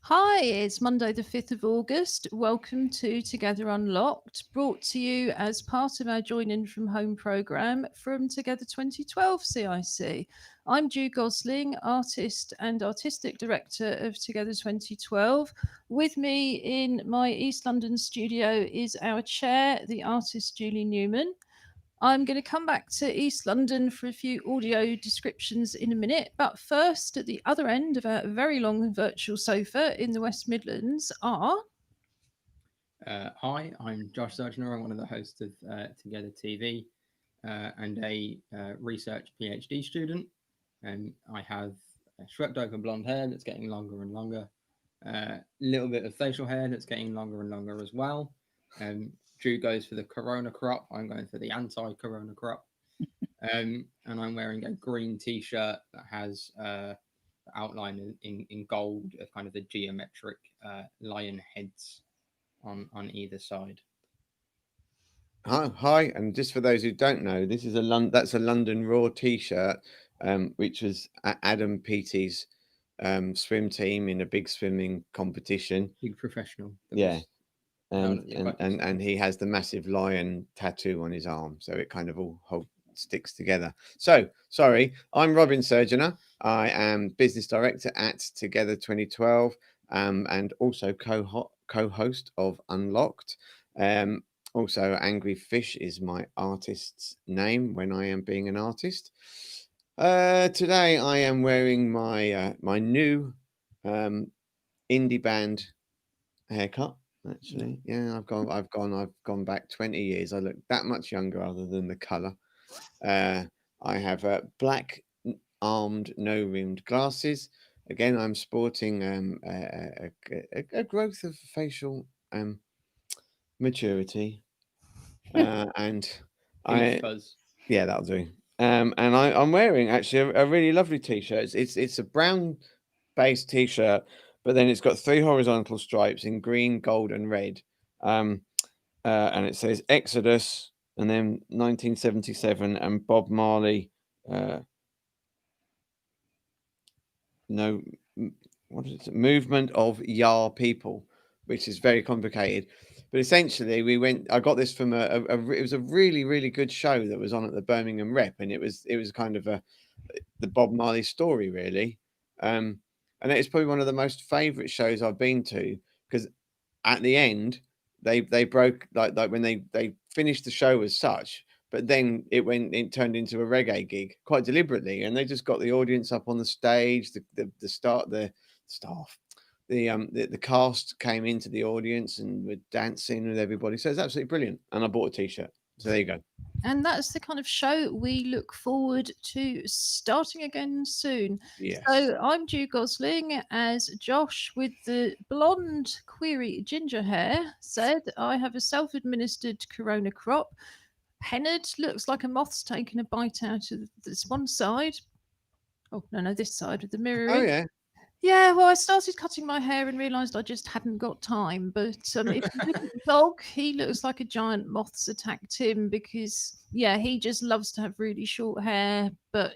Hi, it's Monday, the 5th of August. Welcome to Together Unlocked, brought to you as part of our Join In From Home programme from Together 2012 CIC. I'm Ju Gosling, artist and artistic director of Together 2012. With me in my East London studio is our chair, the artist Julie Newman. I'm going to come back to East London for a few audio descriptions in a minute. But first, at the other end of a very long virtual sofa in the West Midlands are. Hi, I'm Josh Surgener. I'm one of the hosts of Together TV and a research PhD student. I have swept over blonde hair that's getting longer and longer, a little bit of facial hair that's getting longer and longer as well. Drew goes for the corona crop. I'm going for the anti-corona crop. And I'm wearing a green t-shirt that has the outline in gold of kind of the geometric lion heads on either side. Hi, and just for those who don't know, this is that's a London Raw T-shirt, which was Adam Peaty's swim team in a big swimming competition. Big professional. Yeah, quite and he has the massive lion tattoo on his arm, so it kind of all sticks together. So sorry, I'm Robin Surgener. I am business director at Together 2012, and also co-host of Unlocked. Also, Angry Fish is my artist's name when I am being an artist. Today I am wearing my new indie band haircut. Actually, yeah, I've gone back 20 years. I look that much younger, other than the colour. I have black armed, no rimmed glasses. Again, I'm sporting a growth of facial maturity, and huge I fuzz. yeah, that'll do. And I'm wearing actually a really lovely t-shirt. It's a brown based t-shirt, but then it's got three horizontal stripes in green, gold, and red. Um, and it says Exodus, and then 1977, and Bob Marley. Uh, no, what is it? Movement of Yar People, which is very complicated. But essentially, I got this from it was a really good show that was on at the Birmingham Rep, and it was kind of the Bob Marley story, really. And it's probably one of the most favourite shows I've been to, because at the end they broke, like when they finished the show as such, but then it turned into a reggae gig quite deliberately, and they just got the audience up on the stage, the staff, the cast came into the audience and were dancing with everybody. So it's absolutely brilliant, and I bought a t-shirt. So there you go. And that's the kind of show we look forward to starting again soon. Yes. So I'm Ju Gosling as Josh with the blonde, query ginger hair said. I have a self administered corona crop. Pennard looks like a moth's taken a bite out of this one side. Oh, no, this side with the Oh mirroring. yeah. Yeah, well, I started cutting my hair and realised I just hadn't got time. But if you look at the dog, he looks like a giant moth's attacked him because, yeah, he just loves to have really short hair. But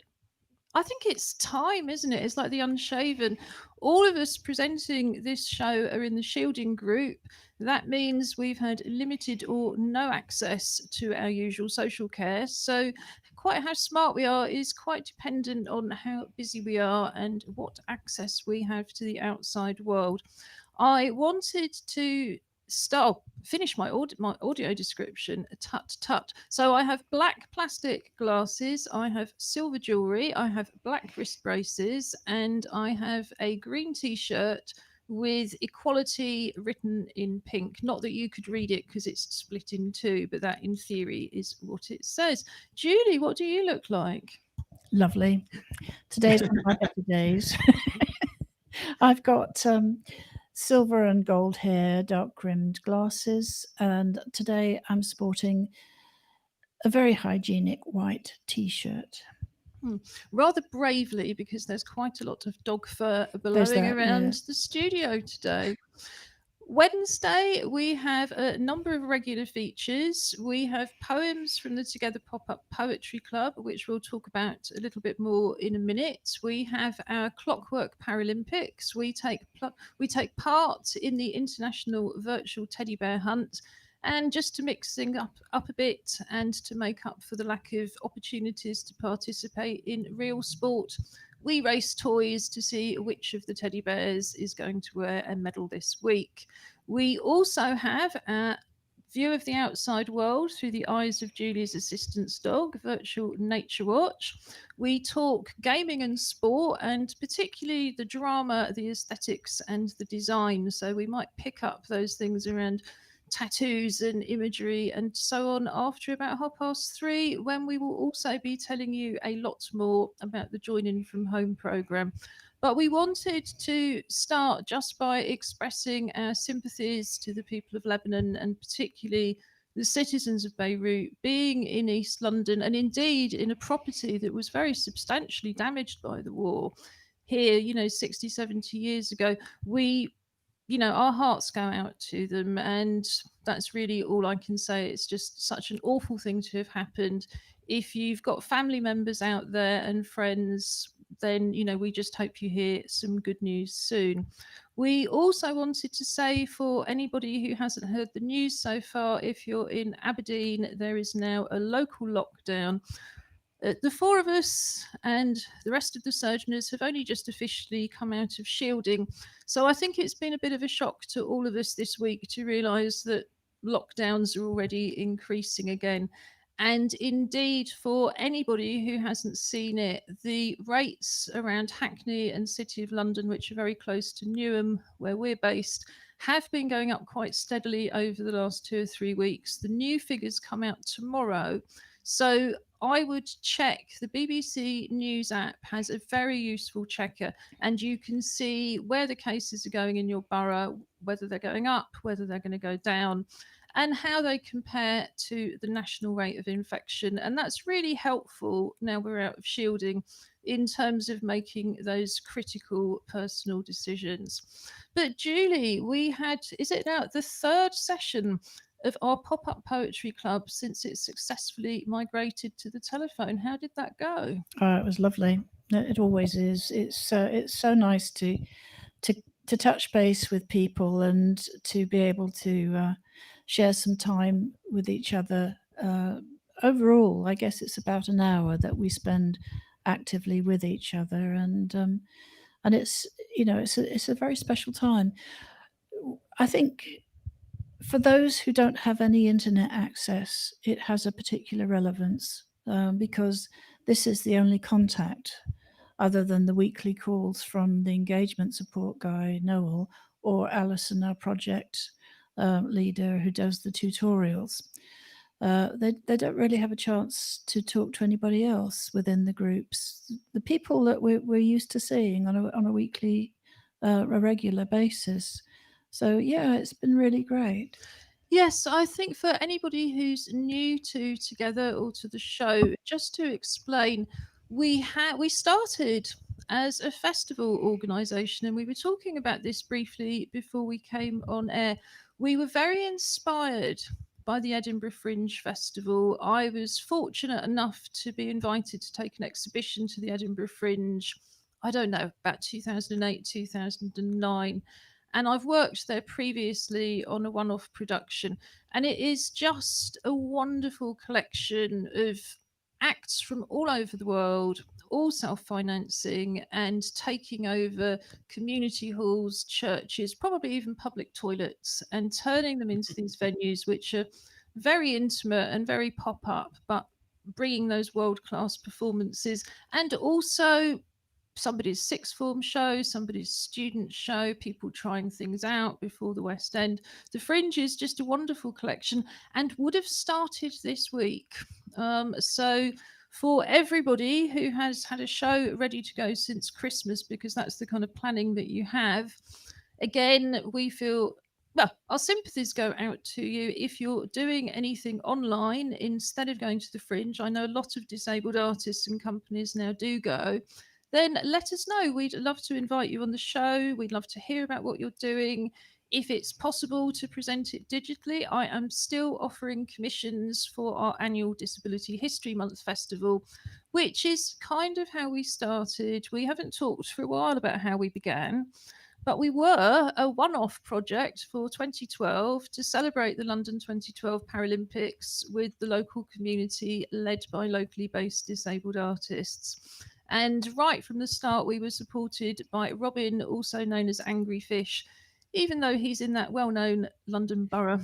I think it's time, isn't it? It's like the Unshaven. All of us presenting this show are in the shielding group. That means we've had limited or no access to our usual social care. So, quite how smart we are is quite dependent on how busy we are and what access we have to the outside world. I wanted to finish my audio description. Tut tut. So I have black plastic glasses, I have silver jewelry, I have black wrist braces, and I have a green t-shirt with equality written in pink. Not that you could read it because it's split in two, but that in theory is what it says. Julie, what do you look like? Lovely. Today's one of my better days. I've got silver and gold hair, dark rimmed glasses, and today I'm sporting a very hygienic white t shirt. Rather bravely, because there's quite a lot of dog fur There's blowing that, around yes. the studio today. Wednesday, we have a number of regular features. We have poems from the Together Pop-Up Poetry Club, which we'll talk about a little bit more in a minute. We have our Clockwork Paralympics. We take part in the International Virtual Teddy Bear Hunt. And just to mix things up a bit and to make up for the lack of opportunities to participate in real sport, we race toys to see which of the teddy bears is going to wear a medal this week. We also have a view of the outside world through the eyes of Julie's assistant's dog, Virtual Nature Watch. We talk gaming and sport, and particularly the drama, the aesthetics, and the design. So we might pick up those things around tattoos and imagery and so on after about 3:30, when we will also be telling you a lot more about the Joining from Home programme. But we wanted to start just by expressing our sympathies to the people of Lebanon, and particularly the citizens of Beirut, being in East London and indeed in a property that was very substantially damaged by the war here, 60, 70 years ago. Our hearts go out to them, and that's really all I can say. It's just such an awful thing to have happened. If you've got family members out there and friends, then we just hope you hear some good news soon. We also wanted to say, for anybody who hasn't heard the news so far, if you're in Aberdeen, there is now a local lockdown. The four of us and the rest of the Surgeoners have only just officially come out of shielding. So I think it's been a bit of a shock to all of us this week to realise that lockdowns are already increasing again. And indeed, for anybody who hasn't seen it, the rates around Hackney and City of London, which are very close to Newham, where we're based, have been going up quite steadily over the last 2 or 3 weeks. The new figures come out tomorrow. So I would check. The BBC News app has a very useful checker, and you can see where the cases are going in your borough, whether they're going up, whether they're going to go down, and how they compare to the national rate of infection. And that's really helpful now we're out of shielding in terms of making those critical personal decisions. But Julie, we had, is it now the third session of our pop-up poetry club since it successfully migrated to the telephone? How did that go? It was lovely. It always is. It's so nice to touch base with people and to be able to share some time with each other. Overall, I guess it's about an hour that we spend actively with each other, and it's it's a very special time. I think for those who don't have any internet access, it has a particular relevance because this is the only contact other than the weekly calls from the engagement support guy, Noel, or Alison, our project leader who does the tutorials. They don't really have a chance to talk to anybody else within the groups. The people that we're used to seeing on a weekly, a regular basis. So yeah, it's been really great. Yes, I think for anybody who's new to Together or to the show, just to explain, we started as a festival organisation, and we were talking about this briefly before we came on air. We were very inspired by the Edinburgh Fringe Festival. I was fortunate enough to be invited to take an exhibition to the Edinburgh Fringe, I don't know, about 2008, 2009. And I've worked there previously on a one-off production, and it is just a wonderful collection of acts from all over the world, all self-financing and taking over community halls, churches, probably even public toilets, and turning them into these venues which are very intimate and very pop-up, but bringing those world-class performances, and also somebody's sixth form show, somebody's student show, people trying things out before the West End. The Fringe is just a wonderful collection and would have started this week. So for everybody who has had a show ready to go since Christmas, because that's the kind of planning that you have, again, we feel, well, our sympathies go out to you if you're doing anything online instead of going to the Fringe. I know a lot of disabled artists and companies now do go. Then let us know. We'd love to invite you on the show. We'd love to hear about what you're doing. if it's possible to present it digitally, I am still offering commissions for our annual Disability History Month festival, which is kind of how we started. We haven't talked for a while about how we began, but we were a one-off project for 2012 to celebrate the London 2012 Paralympics with the local community led by locally based disabled artists. And right from the start, we were supported by Robin, also known as Angry Fish, even though he's in that well-known London borough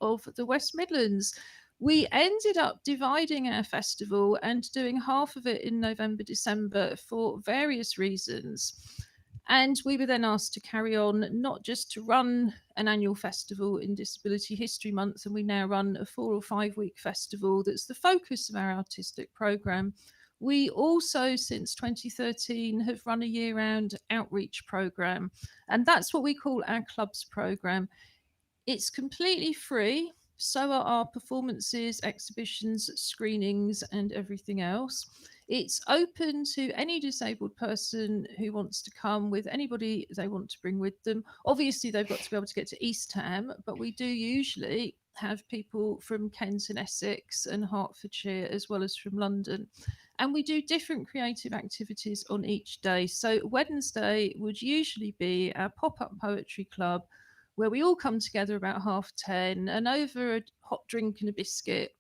of the West Midlands. We ended up dividing our festival and doing half of it in November, December for various reasons. And we were then asked to carry on, not just to run an annual festival in Disability History Month, and we now run a 4 or 5 week festival that's the focus of our artistic programme. We also, since 2013, have run a year-round outreach programme, and that's what we call our clubs programme. It's completely free, so are our performances, exhibitions, screenings, and everything else. It's open to any disabled person who wants to come with anybody they want to bring with them. Obviously, they've got to be able to get to East Ham, but we do usually have people from Kent and Essex and Hertfordshire, as well as from London. And we do different creative activities on each day. So Wednesday would usually be our pop-up poetry club, where we all come together about 10:30, and over a hot drink and a biscuit,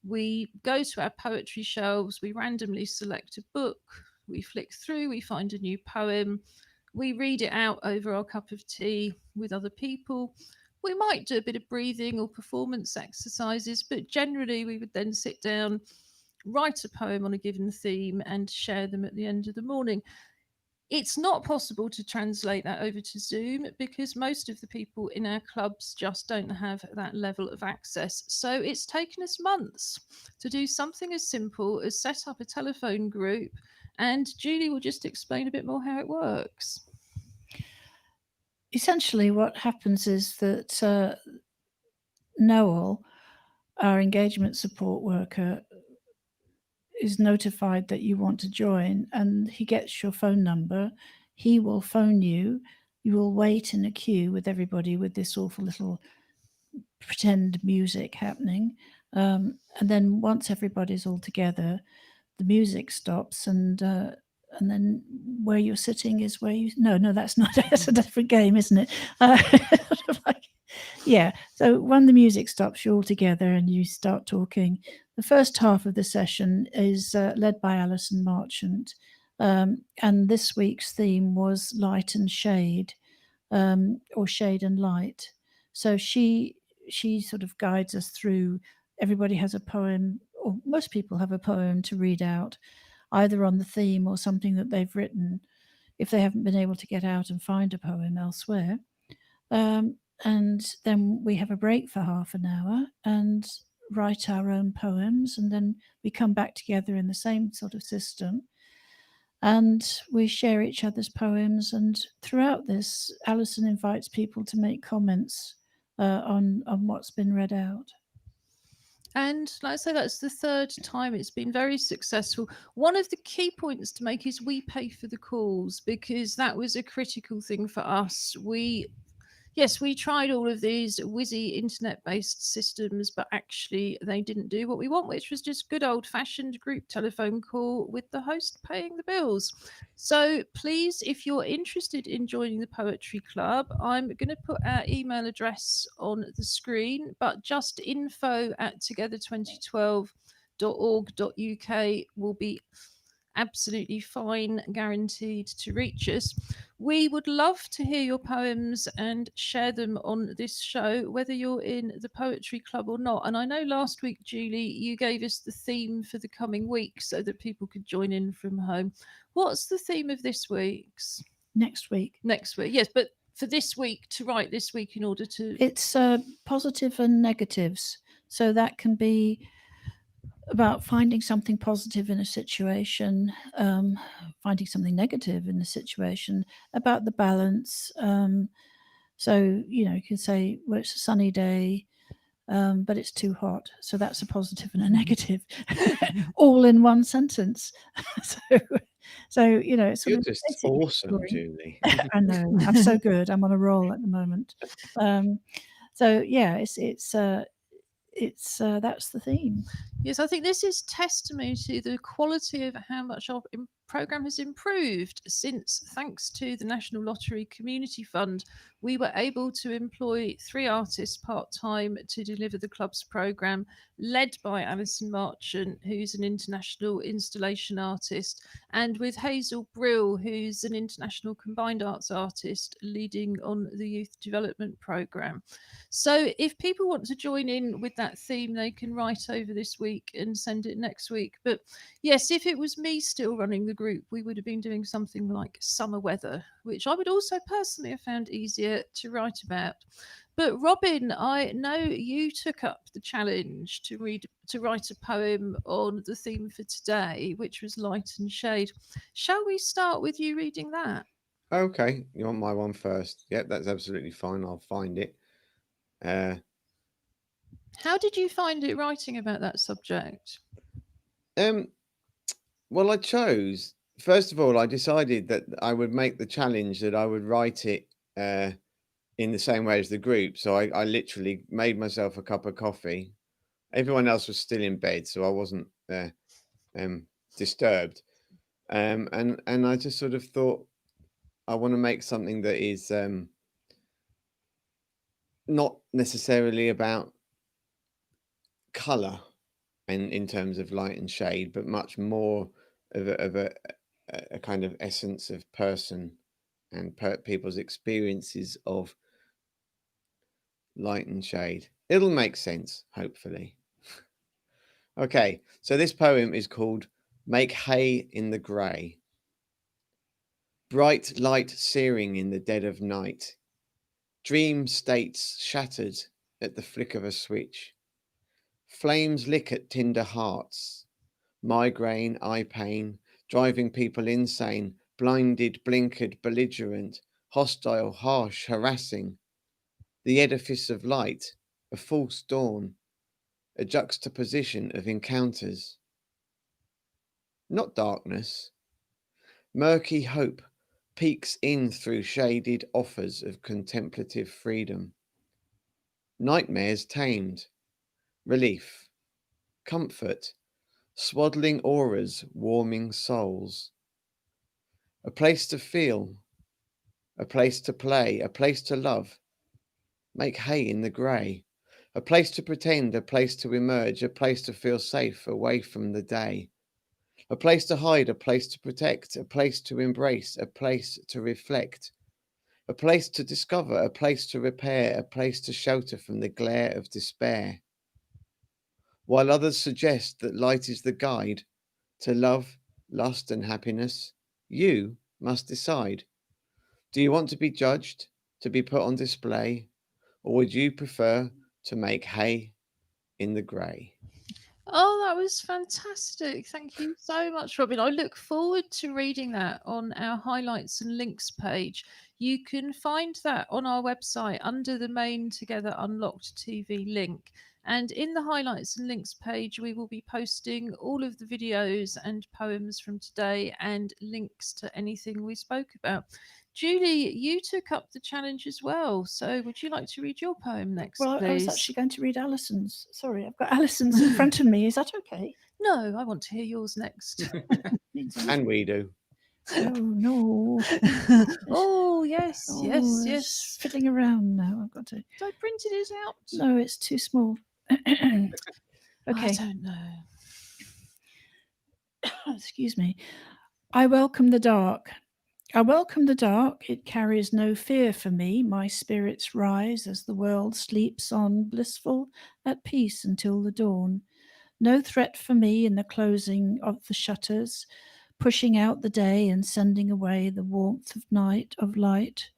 we go to our poetry shelves, we randomly select a book, we flick through, we find a new poem, we read it out over our cup of tea with other people. We might do a bit of breathing or performance exercises, but generally we would then sit down, write a poem on a given theme, and share them at the end of the morning. It's not possible to translate that over to Zoom because most of the people in our clubs just don't have that level of access. So it's taken us months to do something as simple as set up a telephone group, and Julie will just explain a bit more how it works. Essentially, what happens is that Noel, our engagement support worker, is notified that you want to join, and he gets your phone number. He will phone you. You will wait in a queue with everybody with this awful little pretend music happening. And then once everybody's all together, the music stops, and then where you're sitting is where you. No, that's not. That's a different game, isn't it? Yeah. So when the music stops, you're all together and you start talking. The first half of the session is led by Alison Marchant, and this week's theme was light and shade, or shade and light. So she sort of guides us through. Everybody has a poem, or most people have a poem to read out, either on the theme or something that they've written, if they haven't been able to get out and find a poem elsewhere. And then we have a break for half an hour and write our own poems, and then we come back together in the same sort of system, and we share each other's poems. And throughout this, Alison invites people to make comments on what's been read out. And like I say, that's the third time. It's been very successful. One of the key points to make is we pay for the calls, because that was a critical thing for us. Yes, we tried all of these whizzy internet-based systems, but actually they didn't do what we want, which was just good old-fashioned group telephone call with the host paying the bills. So please, if you're interested in joining the Poetry Club, I'm going to put our email address on the screen, but just info@together2012.org.uk will be absolutely fine, guaranteed to reach us. We would love to hear your poems and share them on this show, whether you're in the Poetry Club or not. And I know last week, Julie, you gave us the theme for the coming week so that people could join in from home. What's the theme of this week's? Next week. Next week, yes, but for this week, to write this week in order to... It's positive and negatives. So that can be about finding something positive in a situation, finding something negative in a situation, about the balance. So, you can say, well, it's a sunny day, but it's too hot. So that's a positive and a negative, all in one sentence. So So, you know, it's sort You're of just basic awesome, story. Julie. I know. I'm so good. I'm on a roll at the moment. So yeah, it's that's the theme. Yes, I think this is testimony to the quality of how much our program has improved since, thanks to the National Lottery Community Fund, we were able to employ 3 artists part time to deliver the club's program, led by Alison Marchant, who's an international installation artist, and with Hazel Brill, who's an international combined arts artist leading on the youth development program. So if people want to join in with that theme, they can write over this week and send it next week. But yes, if it was me still running the group, we would have been doing something like summer weather, which I would also personally have found easier to write about. But Robin, I know you took up the challenge to write a poem on the theme for today, which was light and shade. Shall we start with you reading that? Okay, you want my one first? Yep, that's absolutely fine. I'll find it. How did you find it writing about that subject? Well, I chose, first of all, I decided that I would make the challenge that I would write it in the same way as the group. So I literally made myself a cup of coffee. Everyone else was still in bed, so I wasn't disturbed. And I just sort of thought, I want to make something that is not necessarily about color and in terms of light and shade, but much more of a kind of essence of person and people's experiences of light and shade. It'll make sense, hopefully. Okay, so this poem is called Make Hay in the Grey. Bright light searing in the dead of night, dream states shattered at the flick of a switch, flames lick at tinder hearts, migraine, eye pain, driving people insane, blinded, blinkered, belligerent, hostile, harsh, harassing, the edifice of light, a false dawn, a juxtaposition of encounters. Not darkness, murky hope peeks in through shaded offers of contemplative freedom. Nightmares tamed, relief, comfort, swaddling auras warming souls. A place to feel, a place to play, a place to love. Make hay in the grey. A place to pretend, a place to emerge, a place to feel safe away from the day. A place to hide, a place to protect, a place to embrace, a place to reflect. A place to discover, a place to repair, a place to shelter from the glare of despair. While others suggest that light is the guide to love, lust, and happiness, you must decide. Do you want to be judged, to be put on display, or would you prefer to make hay in the grey? Oh, that was fantastic. Thank you so much, Robin. I look forward to reading that on our highlights and links page. You can find that on our website under the main Together Unlocked TV link. And in the highlights and links page, we will be posting all of the videos and poems from today and links to anything we spoke about. Julie, you took up the challenge as well. So would you like to read your poem next, Well, I was please? actually going to read Alison's. Sorry, I've got Alison's in front of me. Is that okay? No, I want to hear yours next. And we do. Oh no! Oh, yes, Oh, yes, it's yes. fiddling around now. I've got to. I printed it out. No, it's too small. I Okay. don't know. Excuse me. I welcome the dark. I welcome the dark. It carries no fear for me. My spirits rise as the world sleeps on, blissful, at peace until the dawn. No threat for me in the closing of the shutters, pushing out the day and sending away the warmth of night, of light.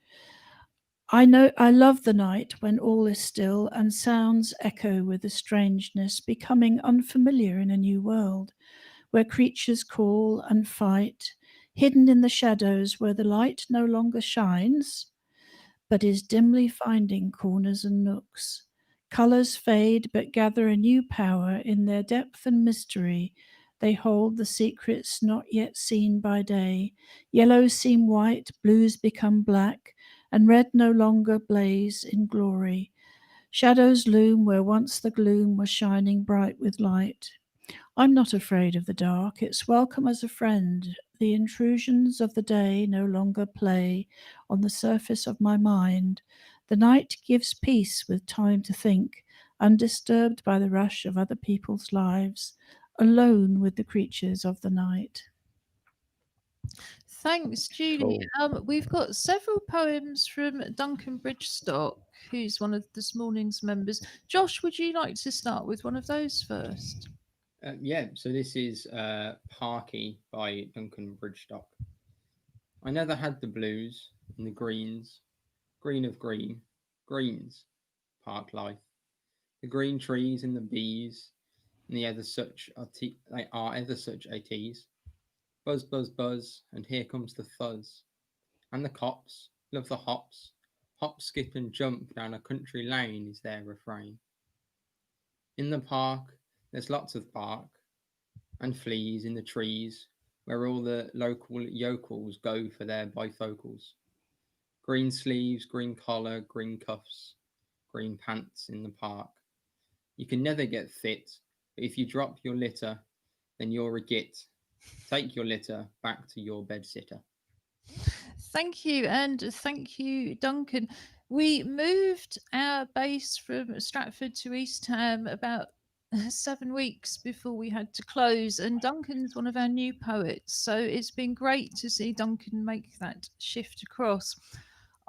I know I love the night when all is still and sounds echo with a strangeness, becoming unfamiliar in a new world, where creatures call and fight, hidden in the shadows where the light no longer shines, but is dimly finding corners and nooks. Colours fade but gather a new power in their depth and mystery. They hold the secrets not yet seen by day. Yellows seem white, blues become black, and red no longer blaze in glory. Shadows loom where once the gloom was shining bright with light. I'm not afraid of the dark, it's welcome as a friend. The intrusions of the day no longer play on the surface of my mind. The night gives peace with time to think, undisturbed by the rush of other people's lives, alone with the creatures of the night. Thanks, Julie. Cool. We've got several poems from Duncan Bridgestock, who's one of this morning's members. Josh, would you like to start with one of those first? Yeah, so this is Parky by Duncan Bridgestock. I never had the blues and the greens, green of green, greens, park life, the green trees and the bees, and the ever such they are ever such a tease. Buzz, buzz, buzz, and here comes the fuzz. And the cops love the hops. Hop, skip, and jump down a country lane is their refrain. In the park, there's lots of bark and fleas in the trees, where all the local yokels go for their bifocals. Green sleeves, green collar, green cuffs, green pants in the park. You can never get fit, but if you drop your litter, then you're a git. Take your litter back to your bedsitter. Thank you, and thank you, Duncan. We moved our base from Stratford to East Ham about 7 weeks before we had to close, and Duncan's one of our new poets, so it's been great to see Duncan make that shift across.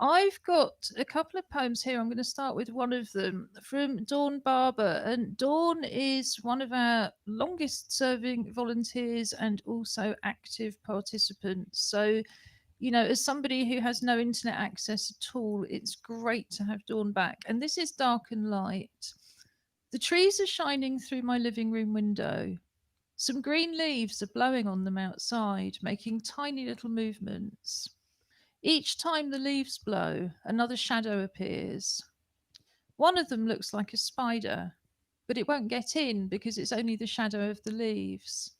I've got a couple of poems here. I'm going to start with one of them from Dawn Barber. And Dawn is one of our longest serving volunteers and also active participants. So, as somebody who has no internet access at all, it's great to have Dawn back. And this is Dark and Light. The trees are shining through my living room window. Some green leaves are blowing on them outside, making tiny little movements. Each time the leaves blow, another shadow appears. One of them looks like a spider, but it won't get in because it's only the shadow of the leaves.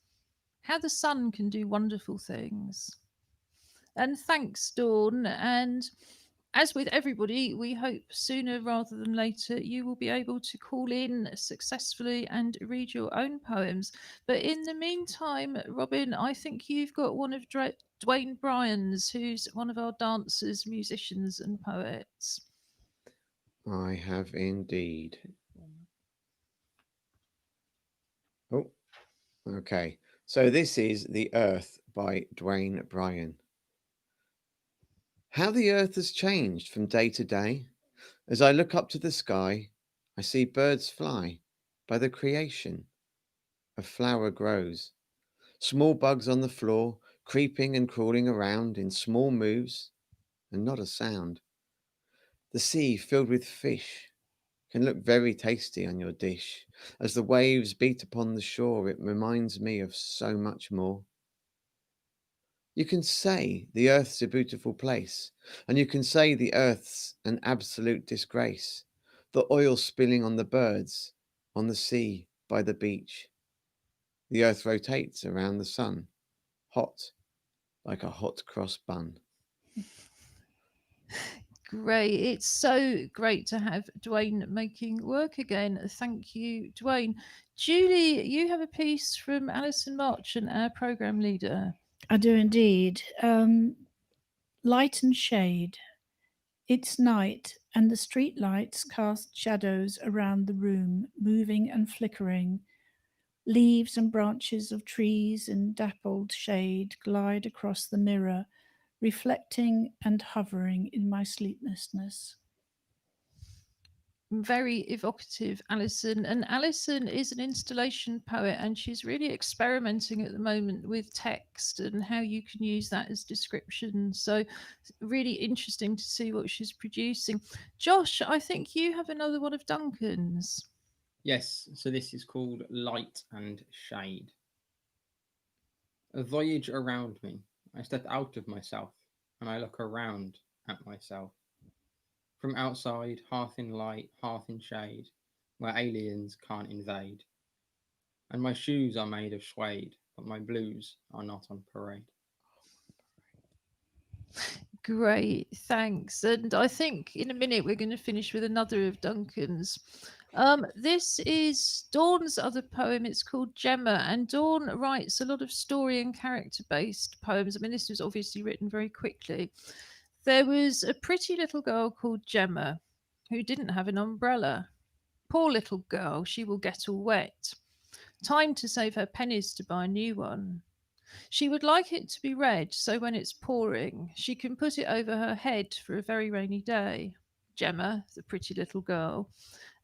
How the sun can do wonderful things. And thanks, Dawn. And as with everybody, we hope sooner rather than later you will be able to call in successfully and read your own poems. But in the meantime, Robin, I think you've got one of Dwayne Bryan's, who's one of our dancers, musicians, and poets. I have indeed. Oh, okay. So this is The Earth by Dwayne Bryan. How the earth has changed from day to day. As I look up to the sky, I see birds fly. By the creation, a flower grows. Small bugs on the floor, creeping and crawling around in small moves, and not a sound. The sea filled with fish can look very tasty on your dish. As the waves beat upon the shore, it reminds me of so much more. You can say the earth's a beautiful place, and you can say the earth's an absolute disgrace. The oil spilling on the birds, on the sea, by the beach. The earth rotates around the sun, hot like a hot cross bun. Great. It's so great to have Dwayne making work again. Thank you, Dwayne. Julie, you have a piece from Alison Marchant, our programme leader. I do indeed. Light and shade. It's night, and the street lights cast shadows around the room, moving and flickering. Leaves and branches of trees in dappled shade glide across the mirror, reflecting and hovering in my sleeplessness. Very evocative, Alison. And Alison is an installation poet, and she's really experimenting at the moment with text and how you can use that as description. So, really interesting to see what she's producing. Josh, I think you have another one of Duncan's. Yes, so this is called Light and Shade. A voyage around me. I step out of myself and I look around at myself. From outside, half in light, half in shade, where aliens can't invade. And my shoes are made of suede, but my blues are not on parade. Great, thanks. And I think in a minute we're going to finish with another of Duncan's. This is Dawn's other poem. It's called Gemma, and Dawn writes a lot of story and character-based poems. I mean, this was obviously written very quickly. There was a pretty little girl called Gemma who didn't have an umbrella. Poor little girl, she will get all wet. Time to save her pennies to buy a new one. She would like it to be red, so when it's pouring, she can put it over her head for a very rainy day. Gemma, the pretty little girl.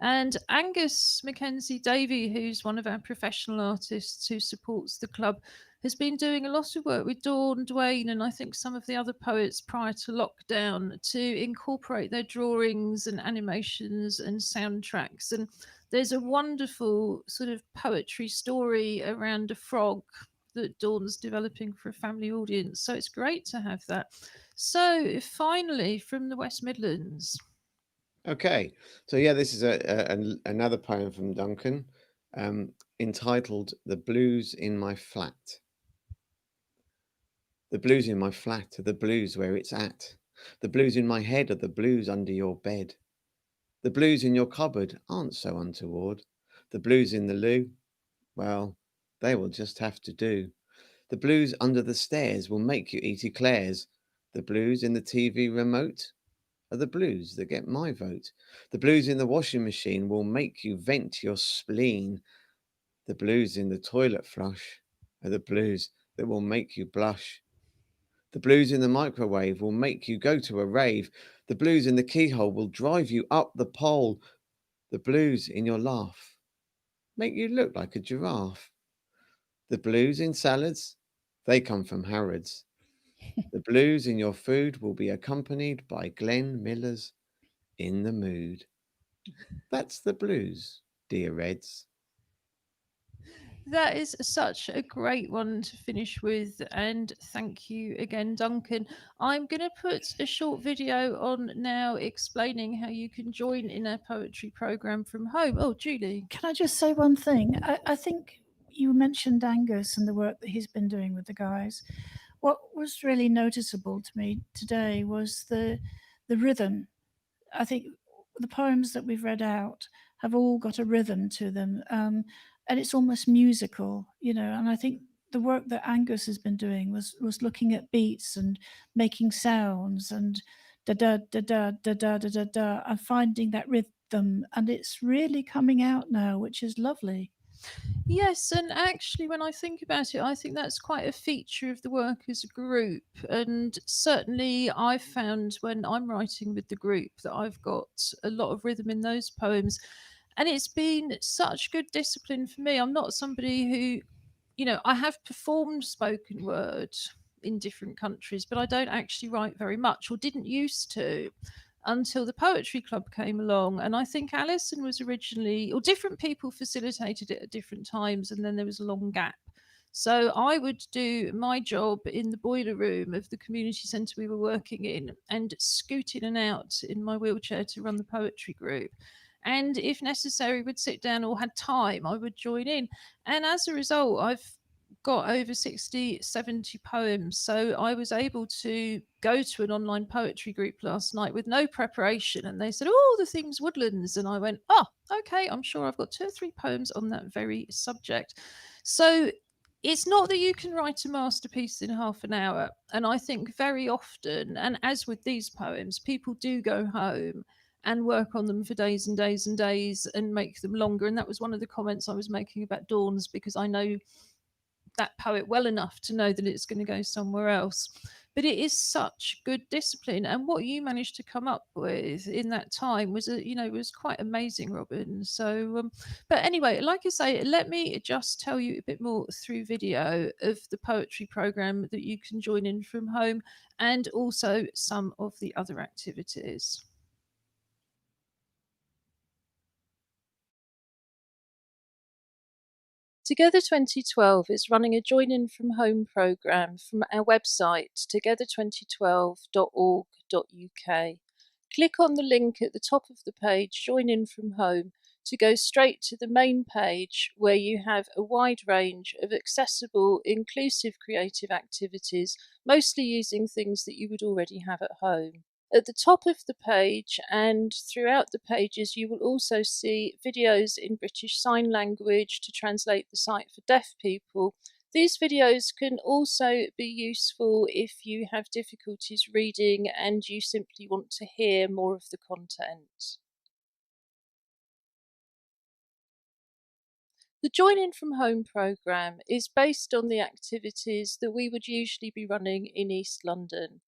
And Angus Mackenzie Davey, who's one of our professional artists who supports the club, has been doing a lot of work with Dawn, Dwayne, and I think some of the other poets prior to lockdown to incorporate their drawings and animations and soundtracks. And there's a wonderful sort of poetry story around a frog that Dawn's developing for a family audience. So it's great to have that. So finally, from the West Midlands. Okay, so yeah, this is another poem from Duncan, entitled "The Blues in My Flat." The blues in my flat are the blues where it's at. The blues in my head are the blues under your bed. The blues in your cupboard aren't so untoward. The blues in the loo, well, they will just have to do. The blues under the stairs will make you eat eclairs. The blues in the TV remote are the blues that get my vote. The blues in the washing machine will make you vent your spleen. The blues in the toilet flush are the blues that will make you blush. The blues in the microwave will make you go to a rave. The blues in the keyhole will drive you up the pole. The blues in your laugh make you look like a giraffe. The blues in salads, they come from Harrods. The blues in your food will be accompanied by Glenn Miller's In the Mood. That's the blues, dear Reds. That is such a great one to finish with. And thank you again, Duncan. I'm going to put a short video on now explaining how you can join in our poetry program from home. Oh, Julie. Can I just say one thing? I think you mentioned Angus and the work that he's been doing with the guys. What was really noticeable to me today was the rhythm. I think the poems that we've read out have all got a rhythm to them, and it's almost musical, you know. And I think the work that Angus has been doing was looking at beats and making sounds and da da da da da da da da da, and finding that rhythm, and it's really coming out now, which is lovely. Yes, and actually, when I think about it, I think that's quite a feature of the work as a group. And certainly, I've found when I'm writing with the group that I've got a lot of rhythm in those poems. And it's been such good discipline for me. I'm not somebody who, you know, I have performed spoken word in different countries, but I don't actually write very much or didn't used to until the poetry club came along. And I think Alison was originally, or different people facilitated it at different times, and then there was a long gap. So I would do my job in the boiler room of the community centre we were working in and scoot in and out in my wheelchair to run the poetry group. And if necessary, would sit down or had time, I would join in. And as a result, I've got over 60, 70 poems. So I was able to go to an online poetry group last night with no preparation. And they said, oh, the theme's woodlands. And I went, oh, okay, I'm sure I've got 2 or 3 poems on that very subject. So it's not that you can write a masterpiece in half an hour. And I think very often, and as with these poems, people do go home and work on them for days and days and days and make them longer. And that was one of the comments I was making about Dawn's, because I know that poet well enough to know that it's going to go somewhere else. But it is such good discipline, and what you managed to come up with in that time was was quite amazing, Robin. So but anyway, like I say, let me just tell you a bit more through video of the poetry program that you can join in from home, and also some of the other activities. Together 2012 is running a Join In From Home programme from our website, together2012.org.uk. Click on the link at the top of the page, Join In From Home, to go straight to the main page where you have a wide range of accessible, inclusive creative activities, mostly using things that you would already have at home. At the top of the page and throughout the pages, you will also see videos in British Sign Language to translate the site for deaf people. These videos can also be useful if you have difficulties reading and you simply want to hear more of the content. The Join In From Home programme is based on the activities that we would usually be running in East London.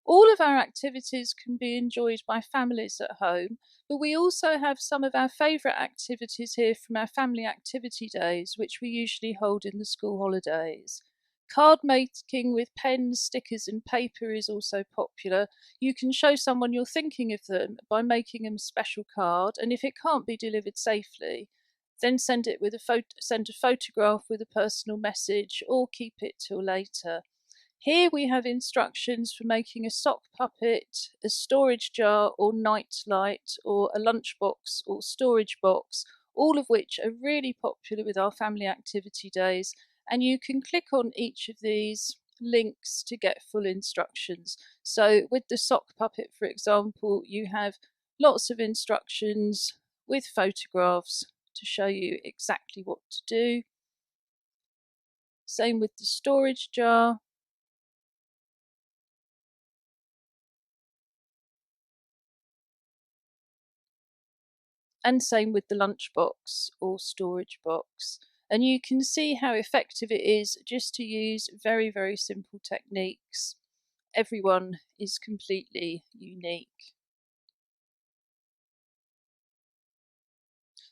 All of our activities can be enjoyed by families at home, but we also have some of our favourite activities here from our family activity days, which we usually hold in the school holidays. Card making with pens, stickers and paper is also popular. You can show someone you're thinking of them by making them a special card, and if it can't be delivered safely, then send a photograph with a personal message or keep it till later. Here we have instructions for making a sock puppet, a storage jar or night light, or a lunchbox or storage box, all of which are really popular with our family activity days. And you can click on each of these links to get full instructions. So with the sock puppet, for example, you have lots of instructions with photographs to show you exactly what to do. Same with the storage jar. And same with the lunchbox or storage box. And you can see how effective it is just to use very, very simple techniques. Everyone is completely unique.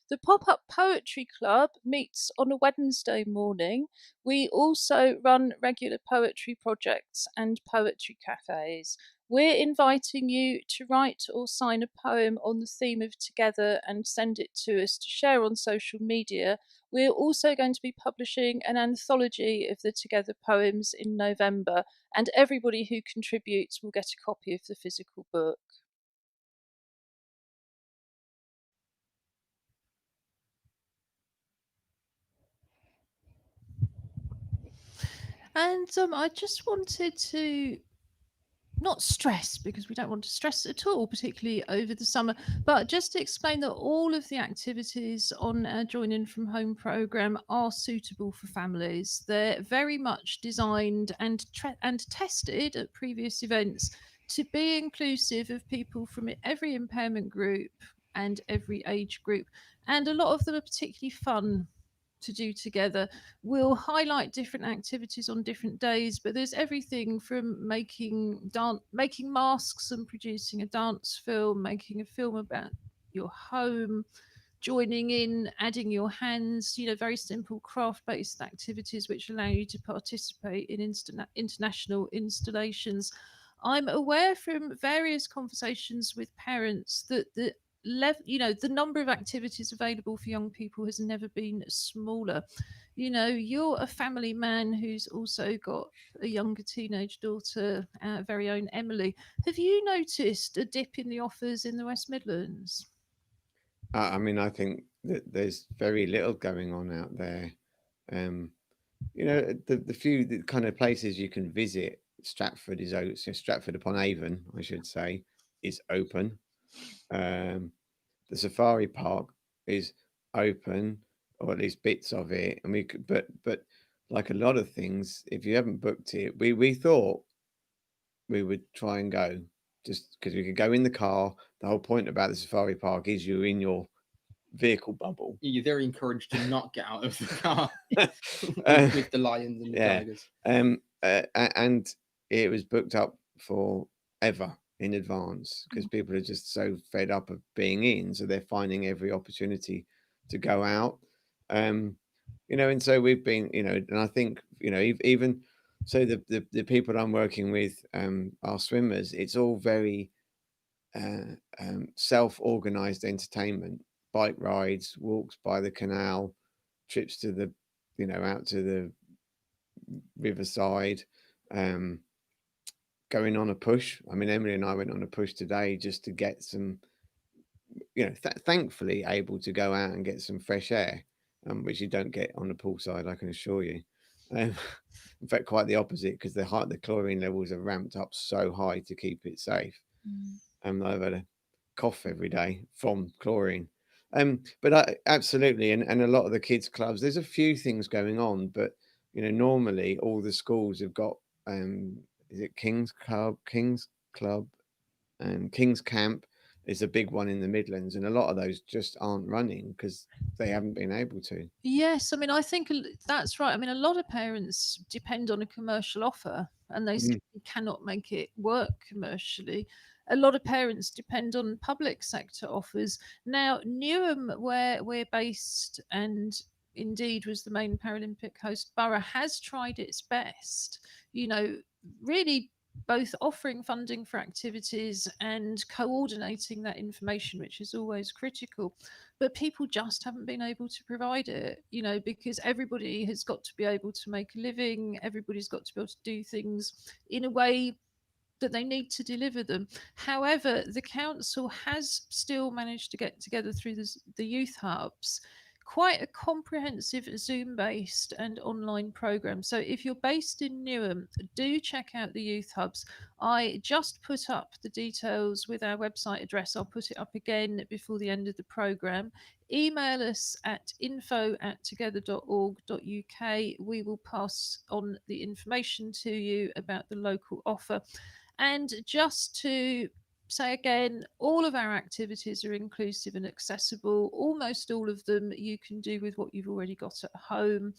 The Pop-Up Poetry Club meets on a Wednesday morning. We also run regular poetry projects and poetry cafes. We're inviting you to write or sign a poem on the theme of Together and send it to us to share on social media. We're also going to be publishing an anthology of the Together poems in November, and everybody who contributes will get a copy of the physical book. And I just wanted to not stress, because we don't want to stress at all, particularly over the summer, but just to explain that all of the activities on our Join In From Home programme are suitable for families. They're very much designed and tested at previous events to be inclusive of people from every impairment group and every age group. And a lot of them are particularly fun to do together. We'll highlight different activities on different days, but there's everything from making masks and producing a dance film, making a film about your home, joining in, adding your hands, very simple craft-based activities which allow you to participate in international installations. I'm aware from various conversations with parents that the number of activities available for young people has never been smaller. You're a family man who's also got a younger teenage daughter, our very own Emily. Have you noticed a dip in the offers in the West Midlands? I mean, I think that there's very little going on out there. The few kind of places you can visit, Stratford Stratford upon Avon, I should say, is open. The safari park is open, or at least bits of it. And but like a lot of things, if you haven't booked it, we thought we would try and go just because we could go in the car. The whole point about the safari park is you're in your vehicle bubble. You're very encouraged to not get out of the car with the lions and the tigers. And it was booked up forever in advance because people are just so fed up of being in, so they're finding every opportunity to go out. And so we've been, and I think, even so the people I'm working with, are swimmers. It's all very self-organized entertainment, bike rides, walks by the canal, trips to the out to the riverside, going on a push. I mean, Emily and I went on a push today just to get some thankfully able to go out and get some fresh air, which you don't get on the poolside, I can assure you. In fact, quite the opposite, because the chlorine levels are ramped up so high to keep it safe. I've had a cough every day from chlorine. But absolutely, and a lot of the kids' clubs, there's a few things going on, but normally all the schools have got is it King's Club, and King's Camp is a big one in the Midlands, and a lot of those just aren't running because they haven't been able to. Yes, I mean, I think that's right. I mean, a lot of parents depend on a commercial offer and they simply cannot make it work commercially. A lot of parents depend on public sector offers. Now, Newham, where we're based, and indeed was the main Paralympic host borough, has tried its best, really both offering funding for activities and coordinating that information, which is always critical. But people just haven't been able to provide it, because everybody has got to be able to make a living. Everybody's got to be able to do things in a way that they need to deliver them. However, the council has still managed to get together through the youth hubs quite a comprehensive Zoom-based and online program. So if you're based in Newham, do check out the youth hubs. I just put up the details with our website address. I'll put it up again before the end of the program. Email us at info@together.org.uk. We will pass on the information to you about the local offer. And just to say again, all of our activities are inclusive and accessible. Almost all of them you can do with what you've already got at home.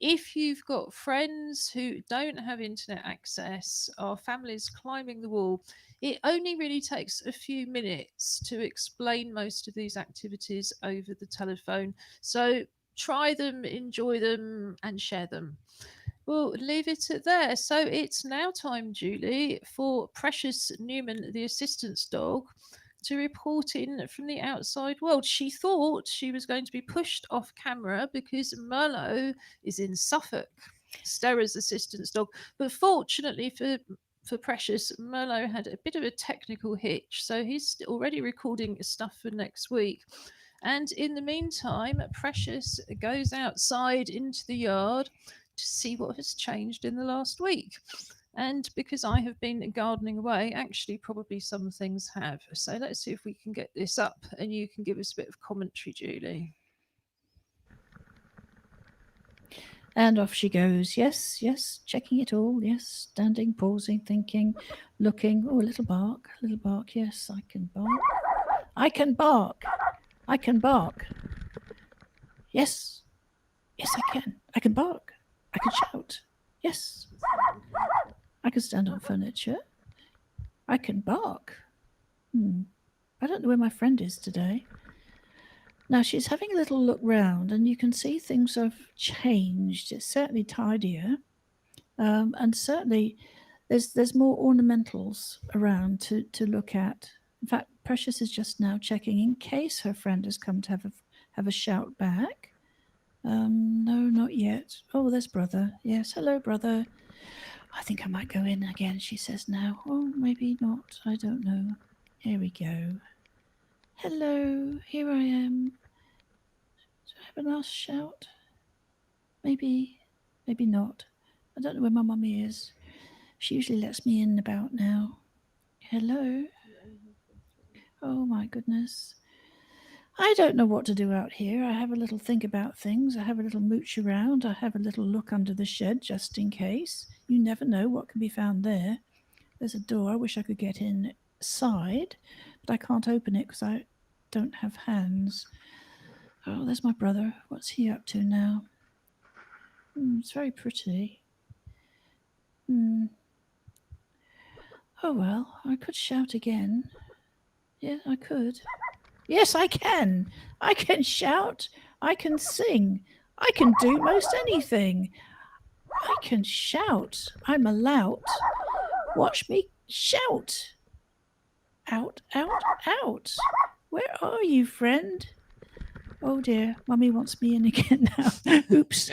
If you've got friends who don't have internet access, or families climbing the wall, it only really takes a few minutes to explain most of these activities over the telephone. So try them, enjoy them, and share them. We'll leave it at there. So it's now time, Julie, for Precious Newman, the assistance dog, to report in from the outside world. She thought she was going to be pushed off camera because Merlot is in Suffolk, Stera's assistance dog. But fortunately for Precious, Merlot had a bit of a technical hitch, so he's already recording stuff for next week. And in the meantime, Precious goes outside into the yard to see what has changed in the last week. And because I have been gardening away, actually probably some things have. So let's see if we can get this up and you can give us a bit of commentary, Julie. And off she goes. Yes, checking it all. Yes, standing, pausing, thinking, looking. Oh, a little bark. Yes, I can bark. I can bark. Yes, I can. I can bark. I can shout. Yes. I can stand on furniture. I can bark. I don't know where my friend is today. Now she's having a little look round, and you can see things have changed. It's certainly tidier, and certainly there's more ornamentals around to look at. In fact, Precious is just now checking in case her friend has come to have a shout back. No, not yet. Oh, there's brother. Yes, hello, brother. I think I might go in again, she says now. Oh, maybe not. I don't know. Here we go. Hello, here I am. Do I have a last shout? Maybe not. I don't know where my mummy is. She usually lets me in about now. Hello? Oh, my goodness. I don't know what to do out here. I have a little think about things. I have a little mooch around. I have a little look under the shed just in case. You never know what can be found there. There's a door. I wish I could get inside, but I can't open it because I don't have hands. Oh, there's my brother. What's he up to now? It's very pretty. Oh, well, I could shout again. Yeah, I could. Yes, I can. I can shout. I can sing. I can do most anything. I can shout. I'm a lout. Watch me shout. Out, out, out. Where are you, friend? Oh dear, Mummy wants me in again now. Oops.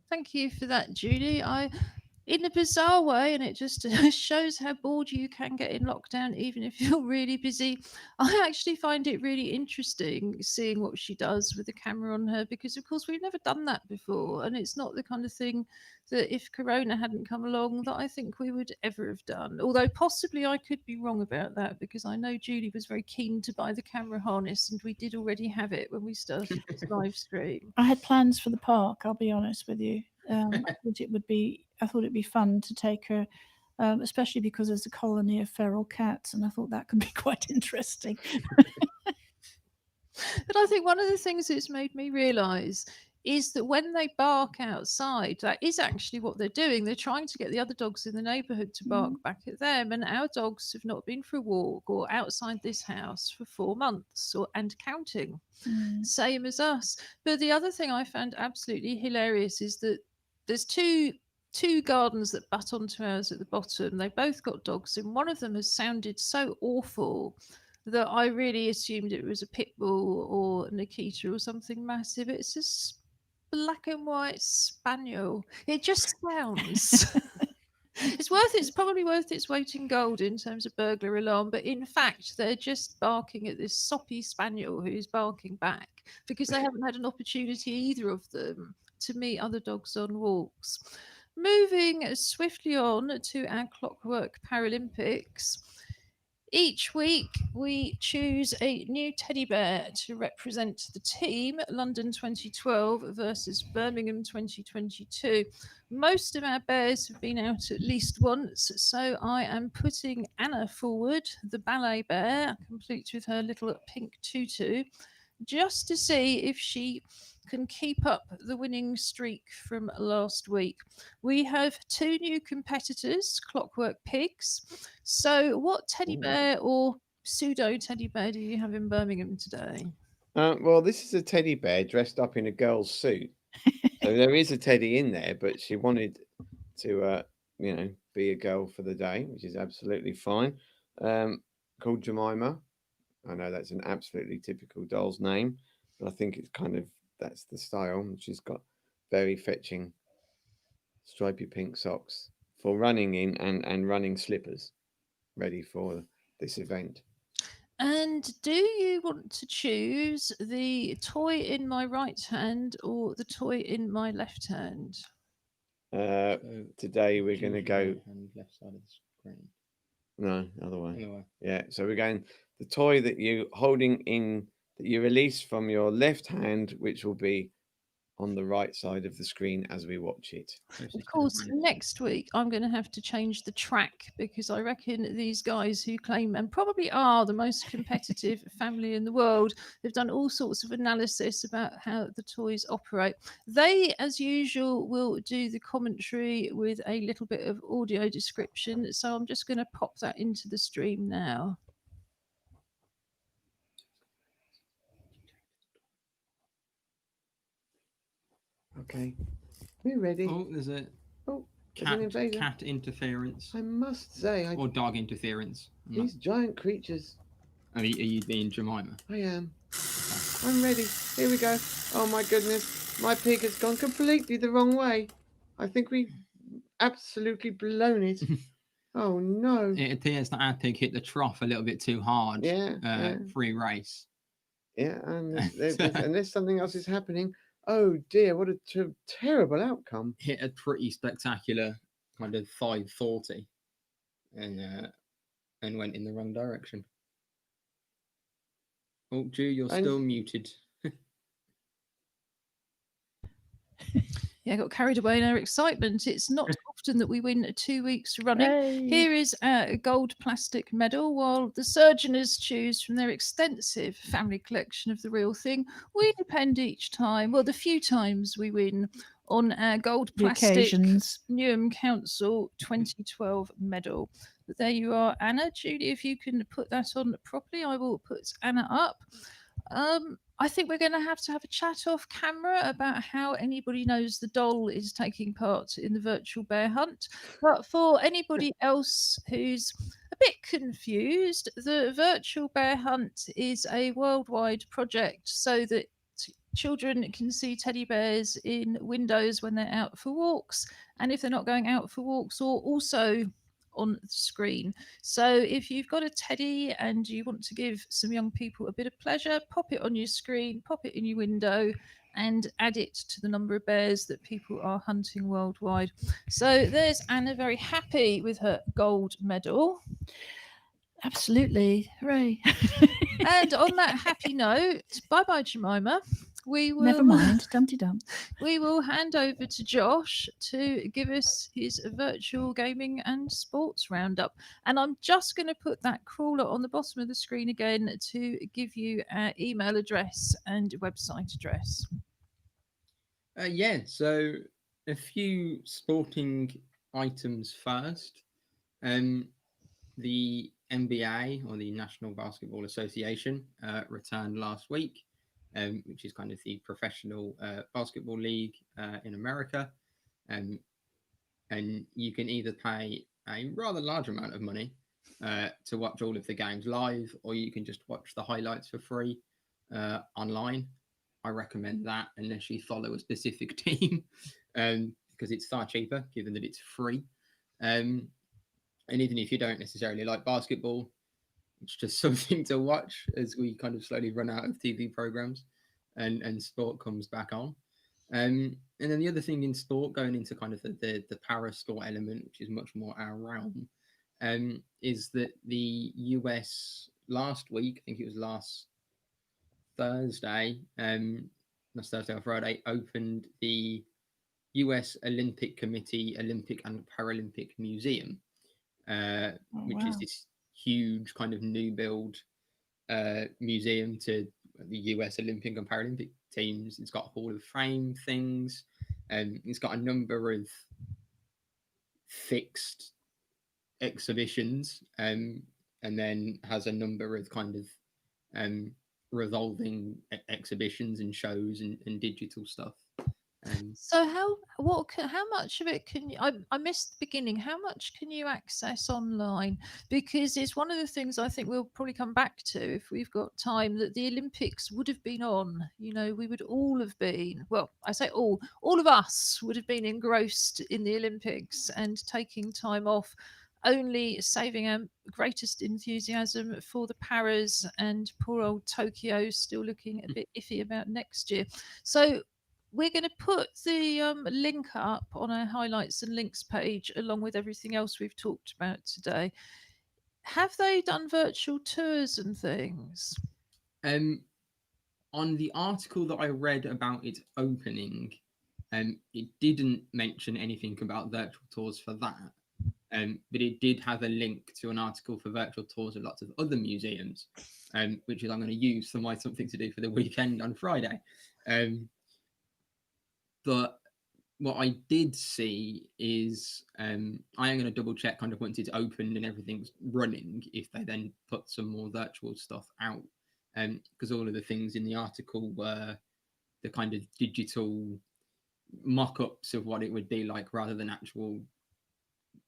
Thank you for that, Julie. in a bizarre way, and it just shows how bored you can get in lockdown, even if you're really busy. I actually find it really interesting seeing what she does with the camera on her because, of course, we've never done that before, and it's not the kind of thing that if Corona hadn't come along, that I think we would ever have done. Although possibly I could be wrong about that because I know Julie was very keen to buy the camera harness, and we did already have it when we started this live stream. I had plans for the park. I'll be honest with you. I thought it'd be fun to take her, especially because there's a colony of feral cats, and I thought that could be quite interesting. But I think one of the things that's made me realise is that when they bark outside, that is actually what they're doing. They're trying to get the other dogs in the neighbourhood to bark back at them. And our dogs have not been for a walk or outside this house for 4 months and counting, same as us. But the other thing I found absolutely hilarious is that there's two gardens that butt onto ours at the bottom. They've both got dogs, and one of them has sounded so awful that I really assumed it was a pit bull or Nikita or something massive. It's just black and white spaniel. It just sounds. It's probably worth its weight in gold in terms of burglar alarm, but in fact they're just barking at this soppy spaniel who's barking back because they haven't had an opportunity, either of them, to meet other dogs on walks. Moving swiftly on to our Clockwork Paralympics. Each week, we choose a new teddy bear to represent the team, London 2012 versus Birmingham 2022. Most of our bears have been out at least once, so I am putting Anna forward, the ballet bear, complete with her little pink tutu, just to see if she can keep up the winning streak from last week. We have 2 new competitors, Clockwork Pigs. So, what teddy bear or pseudo teddy bear do you have in Birmingham today? Well, this is a teddy bear dressed up in a girl's suit. So there is a teddy in there, but she wanted to, be a girl for the day, which is absolutely fine. Called Jemima. I know that's an absolutely typical doll's name, but I think it's that's the style. She's got very fetching stripy pink socks for running in and running slippers ready for this event. And do you want to choose the toy in my right hand or the toy in my left hand? Today we're going to go left side of the screen. No, other way. Other way. Yeah, so we're going the toy that you holding in that you release from your left hand, which will be on the right side of the screen as we watch it. Of course, next week I'm going to have to change the track because I reckon these guys who claim and probably are the most competitive family in the world have done all sorts of analysis about how the toys operate. They, as usual, will do the commentary with a little bit of audio description. So I'm just going to pop that into the stream now. Okay, we're ready. Oh, there's a cat interference. I must say, or dog interference. These giant creatures. Are you being Jemima? I am. I'm ready. Here we go. Oh my goodness, my pig has gone completely the wrong way. I think we've absolutely blown it. Oh no! It appears that our pig hit the trough a little bit too hard. Free race. Yeah, and there's something else is happening. Oh dear, what a terrible outcome. Hit a pretty spectacular kind of 540 and went in the wrong direction. Oh, Ju, you're still muted. Yeah, got carried away in our excitement. It's not often that we win 2 weeks running. Hey. Here is a gold plastic medal, while the Surgeoners choose from their extensive family collection of the real thing. We depend each time, well, the few times we win, on our gold plastic Newham Council 2012 medal. But there you are, Anna. Julie, if you can put that on properly, I will put Anna up. I think we're going to have a chat off camera about how anybody knows the doll is taking part in the virtual bear hunt. But for anybody else who's a bit confused, the virtual bear hunt is a worldwide project so that children can see teddy bears in windows when they're out for walks, and if they're not going out for walks, or also on the screen. So if you've got a teddy and you want to give some young people a bit of pleasure, pop it on your screen, pop it in your window, and add it to the number of bears that people are hunting worldwide. So there's Anna, very happy with her gold medal. Absolutely. Hooray. And on that happy note, bye-bye, Jemima. We will Never mind. Dumpty Dum. we will hand over to Josh to give us his virtual gaming and sports roundup. And I'm just going to put that crawler on the bottom of the screen again to give you our email address and website address. Yeah, so a few sporting items first. The NBA, or the National Basketball Association, returned last week, which is kind of the professional basketball league in America. And you can either pay a rather large amount of money to watch all of the games live, or you can just watch the highlights for free online. I recommend that unless you follow a specific team, because it's far cheaper given that it's free. And even if you don't necessarily like basketball, it's just something to watch as we kind of slowly run out of TV programs and sport comes back on. And then the other thing in sport, going into kind of the para sport element, which is much more our realm, is that the US last week, I think it was last Thursday, last Thursday or Friday, opened the US Olympic Committee Olympic and Paralympic Museum, which is this huge kind of new build museum to the US Olympic and Paralympic teams. It's got Hall of Fame things, and it's got a number of fixed exhibitions, and then has a number of kind of revolving exhibitions and shows and digital stuff. So how much of it can you, I missed the beginning, how much can you access online? Because it's one of the things I think we'll probably come back to if we've got time, that the Olympics would have been on, we would all have been, well, I say all of us would have been engrossed in the Olympics and taking time off, only saving our greatest enthusiasm for the paras, and poor old Tokyo still looking a bit iffy about next year. So we're going to put the link up on our highlights and links page along with everything else we've talked about today. Have they done virtual tours and things? On the article that I read about its opening, it didn't mention anything about virtual tours for that. But it did have a link to an article for virtual tours of lots of other museums, which is I'm going to use for my something to do for the weekend on Friday. But what I did see is I am going to double check kind of once it's opened and everything's running, if they then put some more virtual stuff out. Because all of the things in the article were the kind of digital mock-ups of what it would be like rather than actual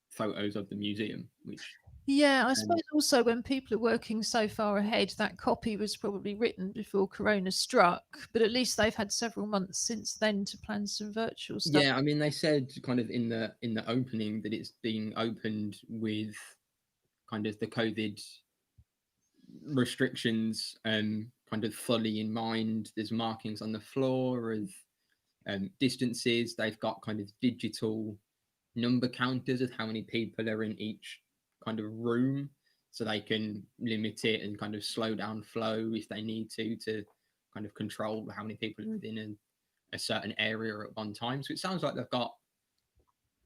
photos of the museum, which... Yeah, I suppose also when people are working so far ahead, that copy was probably written before Corona struck, but at least they've had several months since then to plan some virtual stuff. Yeah, I mean, they said kind of in the opening that it's being opened with kind of the COVID restrictions kind of fully in mind. There's markings on the floor of distances. They've got kind of digital number counters of how many people are in each kind of room, so they can limit it and kind of slow down flow if they need to kind of control how many people are within a certain area at one time. So it sounds like they've got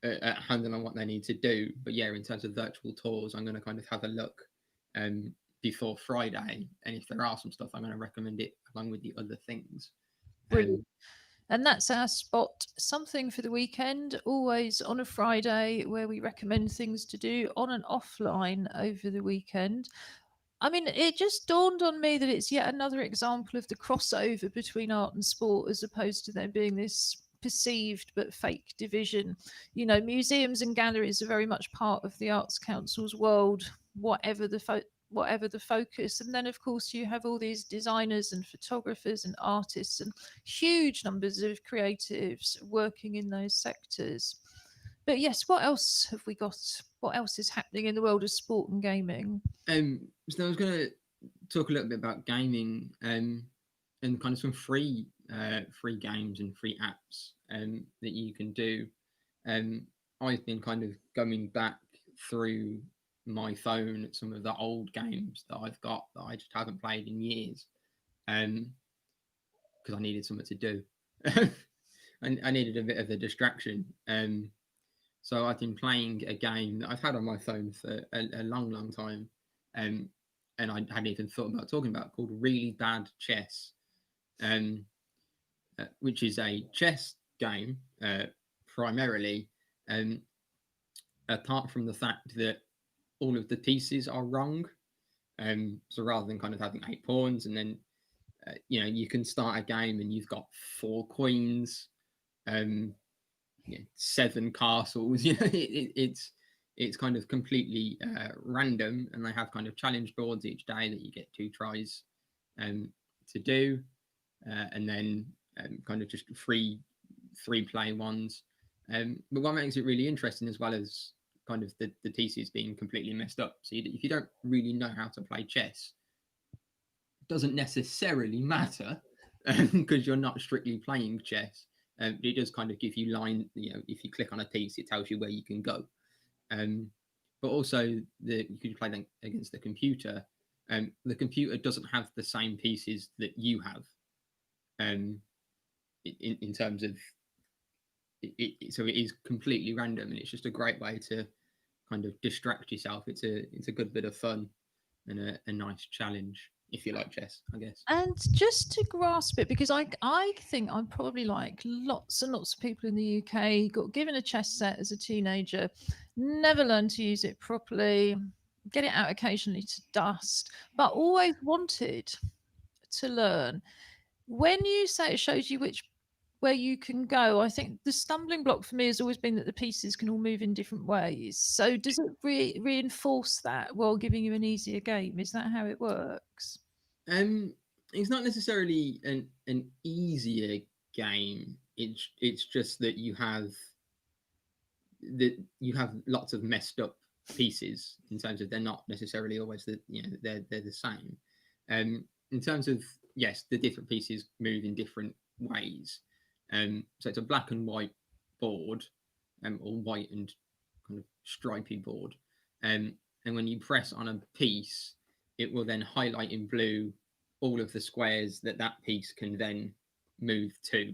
a handle on what they need to do. But yeah, in terms of virtual tours, I'm going to kind of have a look before Friday, and if there are some stuff, I'm going to recommend it along with the other things. Brilliant. And that's our spot, something for the weekend, always on a Friday, where we recommend things to do on and offline over the weekend. I mean, it just dawned on me that it's yet another example of the crossover between art and sport, as opposed to there being this perceived but fake division. Museums and galleries are very much part of the Arts Council's world, whatever the whatever the focus. And then, of course, you have all these designers and photographers and artists and huge numbers of creatives working in those sectors. But yes, what else have we got? What else is happening in the world of sport and gaming? So I was going to talk a little bit about gaming and kind of some free games and free apps that you can do. I've been kind of going back through my phone at some of the old games that I've got that I just haven't played in years, because I needed something to do. I needed a bit of a distraction. So I've been playing a game that I've had on my phone for a long time, and I hadn't even thought about talking about, called Really Bad Chess, which is a chess game primarily, apart from the fact that all of the pieces are wrong. So rather than kind of having 8 pawns and then you can start a game and you've got 4 queens, 7 castles. It's kind of completely random, and they have kind of challenge boards each day that you get 2 tries to do, and then kind of just free play ones. But what makes it really interesting, as well as kind of the pieces being completely messed up, so if you don't really know how to play chess, it doesn't necessarily matter, because you're not strictly playing chess. It does kind of give you if you click on a piece, it tells you where you can go. But also you could play them against the computer. The computer doesn't have the same pieces that you have. In terms of so it is completely random, and it's just a great way to kind of distract yourself. It's a good bit of fun and a nice challenge if you like chess, I guess. And just to grasp it, because I think I'm probably like lots and lots of people in the UK, got given a chess set as a teenager, never learned to use it properly, get it out occasionally to dust, but always wanted to learn. When you say it shows you where you can go, I think the stumbling block for me has always been that the pieces can all move in different ways. So does it reinforce that while giving you an easier game? Is that how it works? It's not necessarily an easier game. It's just that you have lots of messed up pieces, in terms of they're not necessarily always they're the same. In terms of, yes, the different pieces move in different ways. So it's a black and white board, or white and kind of stripy board. And when you press on a piece, it will then highlight in blue all of the squares that piece can then move to.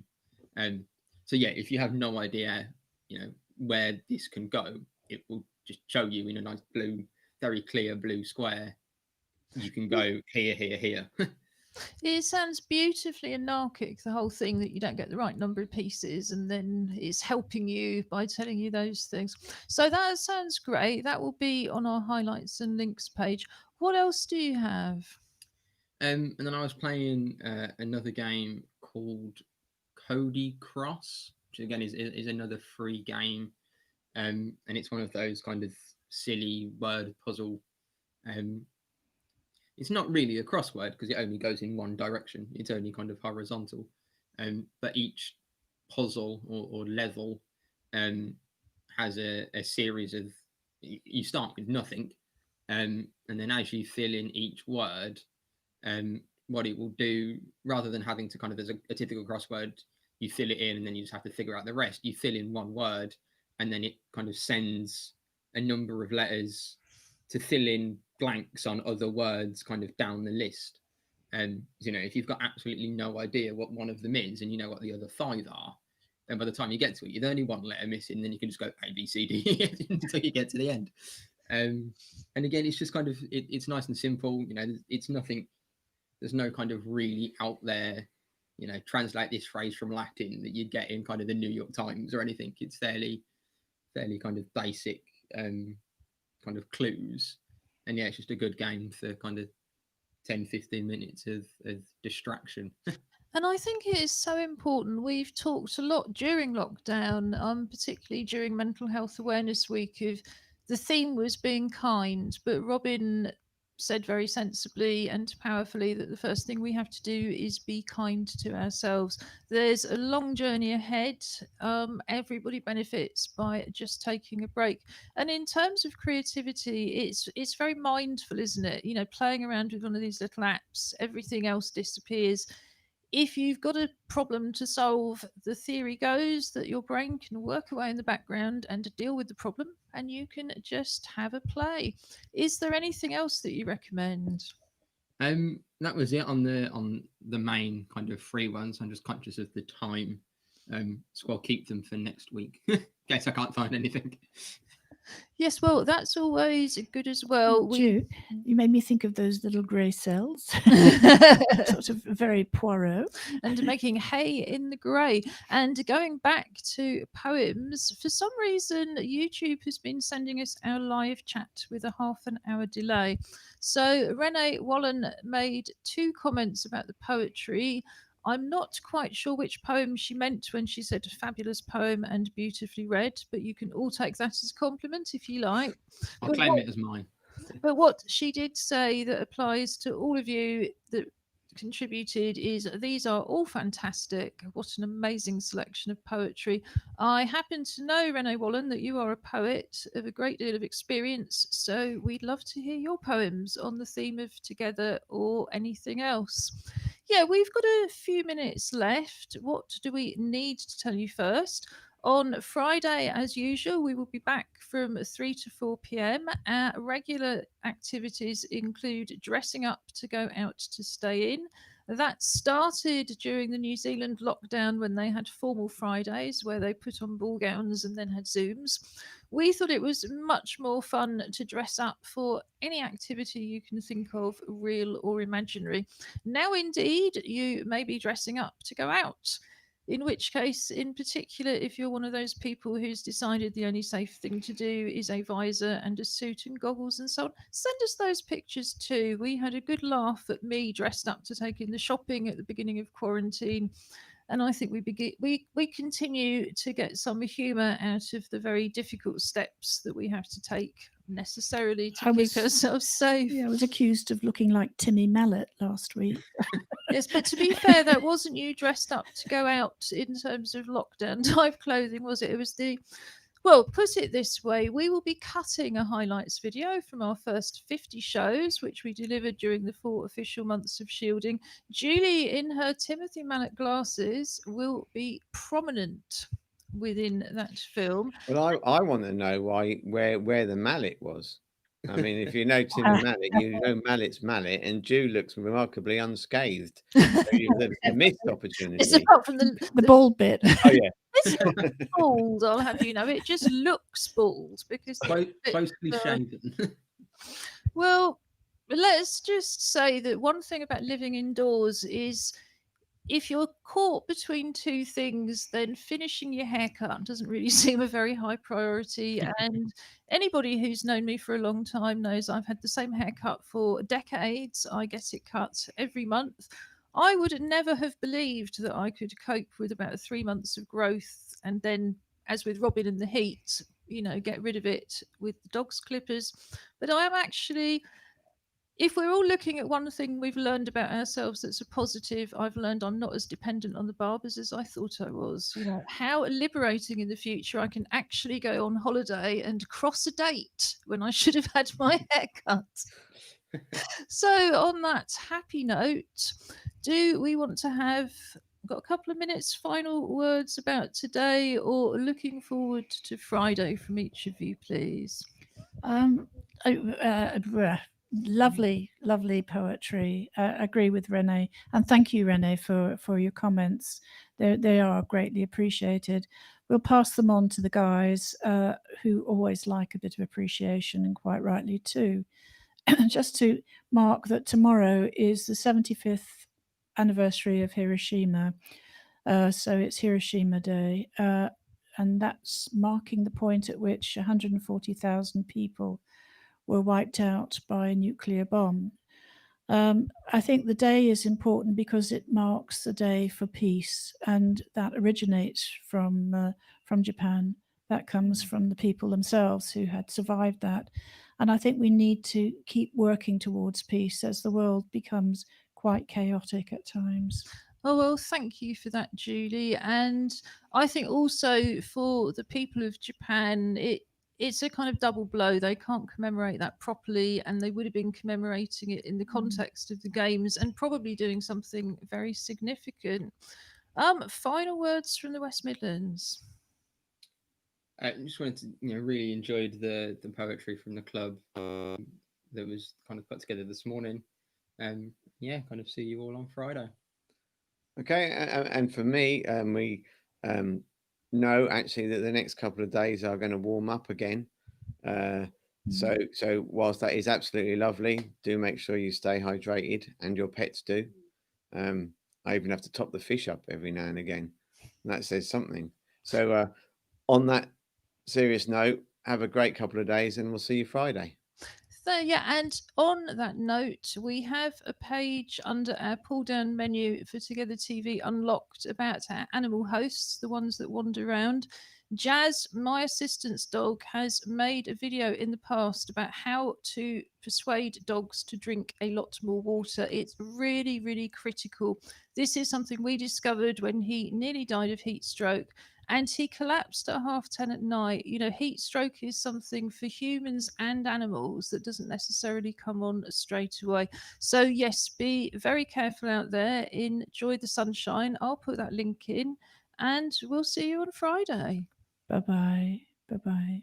So yeah, if you have no idea, where this can go, it will just show you in a nice blue, very clear blue square. You can go here, here, here. It sounds beautifully anarchic, the whole thing, that you don't get the right number of pieces, and then it's helping you by telling you those things. So that sounds great. That will be on our highlights and links page. What else do you have? And then I was playing another game called Cody Cross, which again is another free game, and it's one of those kind of silly word puzzle. It's not really a crossword because it only goes in one direction. It's only kind of horizontal. But each puzzle or level has a series of, you start with nothing. And then as you fill in each word, what it will do, rather than having to kind of, as a typical crossword, you fill it in and then you just have to figure out the rest. You fill in one word and then it kind of sends a number of letters to fill in blanks on other words kind of down the list. And if you've got absolutely no idea what one of them is and you know what the other 5 are, then by the time you get to it, you're only one letter missing, then you can just go A, B, C, D until you get to the end. And again, it's just kind of, it's nice and simple. It's nothing, there's no kind of really out there, translate this phrase from Latin that you'd get in kind of the New York Times or anything. It's fairly kind of basic kind of clues. And yeah, it's just a good game for kind of 10-15 minutes of distraction. And I think it is so important. We've talked a lot during lockdown, particularly during Mental Health Awareness Week, of the theme was being kind. But Robin said very sensibly and powerfully that the first thing we have to do is be kind to ourselves. There's a long journey ahead. Everybody benefits by just taking a break. And in terms of creativity, it's very mindful, isn't it? You know, playing around with one of these little apps, everything else disappears. If you've got a problem to solve, the theory goes that your brain can work away in the background and deal with the problem, and you can just have a play. Is there anything else that you recommend? That was it on the main kind of free ones. I'm just conscious of the time, so I'll keep them for next week in case I can't find anything. Yes, well, that's always good as well. Ju, you made me think of those little grey cells, sort of very Poirot. And making hay in the grey. And going back to poems, for some reason, YouTube has been sending us our live chat with a half an hour delay. So Renee Wallen made 2 comments about the poetry. I'm not quite sure which poem she meant when she said fabulous poem and beautifully read, but you can all take that as a compliment if you like. I'll But claim it as mine. But what she did say that applies to all of you that contributed is these are all fantastic. What an amazing selection of poetry. I happen to know, Renee Wallen, that you are a poet of a great deal of experience, so we'd love to hear your poems on the theme of Together or anything else. Yeah, we've got a few minutes left. What do we need to tell you first? On Friday, as usual, we will be back from 3 to 4 p.m. Our regular activities include dressing up to go out to stay in. That started during the New Zealand lockdown when they had formal Fridays where they put on ball gowns and then had Zooms. We thought it was much more fun to dress up for any activity you can think of, real or imaginary. Now, indeed, you may be dressing up to go out. In which case, in particular, if you're one of those people who's decided the only safe thing to do is a visor and a suit and goggles and so on, send us those pictures too. We had a good laugh at me dressed up to take in the shopping at the beginning of quarantine. And I think we continue to get some humour out of the very difficult steps that we have to take necessarily to keep ourselves safe. Yeah, I was accused of looking like Timmy Mallet last week. Yes, but to be fair, that wasn't you dressed up to go out in terms of lockdown type clothing, was it? It was well, put it this way, we will be cutting a highlights video from our first 50 shows, which we delivered during the 4 official months of shielding. Julie, in her Timothy Mallet glasses, will be prominent within that film. Well, I want to know where the mallet was. I mean, if you know Timmy Mallet, you know Mallet's Mallet, and Ju looks remarkably unscathed. So the missed opportunity. It's apart from the bald bit. Oh yeah. It's not bald, I'll have you know. It just looks bald because Closely shaven. Well, let's just say that one thing about living indoors is if you're caught between 2 things, then finishing your haircut doesn't really seem a very high priority. And anybody who's known me for a long time knows I've had the same haircut for decades. I get it cut every month. I would never have believed that I could cope with about 3 months of growth and then, as with Robin and the Heat, you know, get rid of it with the dog's clippers. But I am actually, if we're all looking at one thing we've learned about ourselves that's a positive, I've learned I'm not as dependent on the barbers as I thought I was. You know, how liberating in the future I can actually go on holiday and cross a date when I should have had my hair cut. So on that happy note, do we want to have got a couple of minutes final words about today or looking forward to Friday from each of you, please? Lovely poetry. Agree with Renee, and thank you, Renee, for your comments. They are greatly appreciated. We'll pass them on to the guys who always like a bit of appreciation, and quite rightly too. Just to mark that tomorrow is the 75th anniversary of Hiroshima, so it's Hiroshima Day, and that's marking the point at which 140,000 people were wiped out by a nuclear bomb. I think the day is important because it marks the day for peace, and that originates from Japan. That comes from the people themselves who had survived that. And I think we need to keep working towards peace as the world becomes quite chaotic at times. Oh, well, thank you for that, Julie. And I think also for the people of Japan, it's a kind of double blow. They can't commemorate that properly, and they would have been commemorating it in the context of the games and probably doing something very significant. Final words from the West Midlands. I just wanted to, really enjoyed the poetry from the club that was kind of put together this morning. Yeah, kind of see you all on Friday. Okay, and for me, we know actually that the next couple of days are going to warm up again. So whilst that is absolutely lovely, do make sure you stay hydrated, and your pets do. I even have to top the fish up every now and again, and that says something. So on that serious note, have a great couple of days, and we'll see you Friday. So, yeah, and on that note, we have a page under our pull down menu for Together TV Unlocked about our animal hosts, the ones that wander around. Jazz, my assistant's dog, has made a video in the past about how to persuade dogs to drink a lot more water. It's really, really critical. This is something we discovered when he nearly died of heat stroke, and he collapsed at 10:30 at night. Heat stroke is something for humans and animals that doesn't necessarily come on straight away. So yes, be very careful out there. Enjoy the sunshine. I'll put that link in, and we'll see you on Friday. Bye bye. Bye bye.